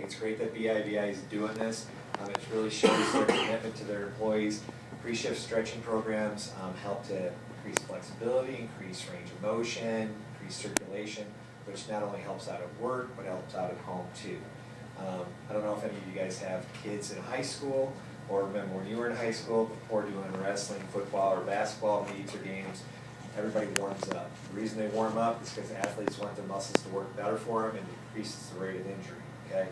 think it's great that BIVI is doing this. It really shows their commitment to their employees. Pre-shift stretching programs help to increase flexibility, increase range of motion, increase circulation, which not only helps out at work, but helps out at home too. I don't know if any of you guys have kids in high school, or remember when you were in high school, before doing wrestling, football, or basketball meets or games, everybody warms up. The reason they warm up is because athletes want their muscles to work better for them and decreases the rate of injury, okay?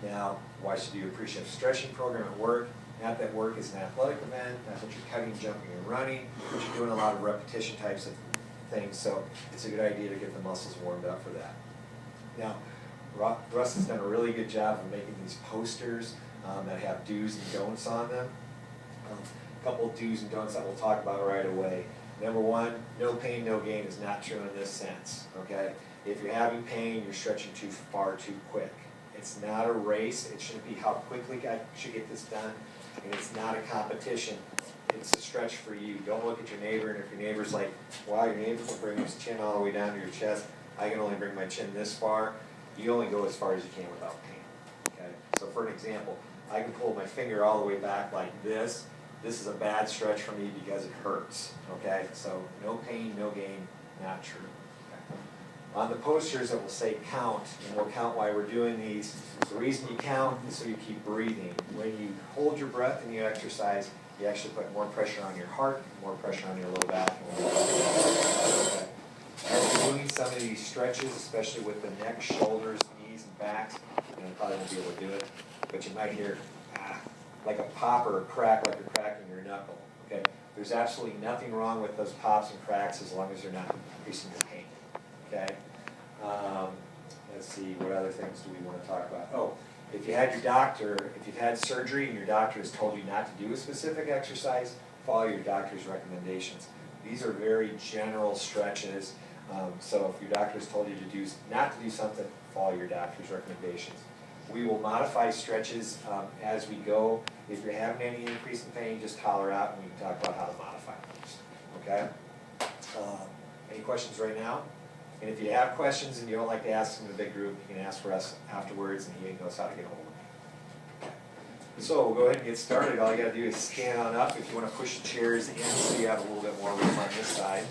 Now, why should you do a pre-shift stretching program at work? Not that work is an athletic event, not that you're cutting, jumping, and running, but you're doing a lot of repetition types of things, so it's a good idea to get the muscles warmed up for that. Now, Russ has done a really good job of making these posters that have do's and don'ts on them. A couple of do's and don'ts that we'll talk about right away. Number one, no pain, no gain is not true in this sense, okay? If you're having pain, you're stretching too far too quick. It's not a race. It shouldn't be how quickly I should get this done, and it's not a competition. It's a stretch for you. Don't look at your neighbor, and if your neighbor's like, wow, your neighbor can bring his chin all the way down to your chest, I can only bring my chin this far. You only go as far as you can without pain, okay? So for an example, I can pull my finger all the way back like this. This is a bad stretch for me because it hurts, okay? So no pain, no gain, not true. Okay? On the posters it will say count, and we'll count why we're doing these. The reason you count is so you keep breathing. When you hold your breath and you exercise, you actually put more pressure on your heart, more pressure on your low back. Okay. As you're doing some of these stretches, especially with the neck, shoulders, knees, and backs, you probably won't be able to do it, but you might hear like a pop or a crack, like you're cracking your knuckle. Okay, there's absolutely nothing wrong with those pops and cracks as long as they're not increasing your pain. Okay, let's see, what other things do we want to talk about? Oh, if you had your doctor, if you've had surgery and your doctor has told you not to do a specific exercise, follow your doctor's recommendations. These are very general stretches, so if your doctor has told you to do not to do something, follow your doctor's recommendations. We will modify stretches as we go. If you're having any increase in pain, just holler out and we can talk about how to modify those. Okay? Any questions right now? And if you have questions and you don't like to ask them in a big group, you can ask for us afterwards and he knows how to get a hold of me. Okay. So we'll go ahead and get started. All you got to do is stand on up if you want to push the chairs in so you have a little bit more room on this side.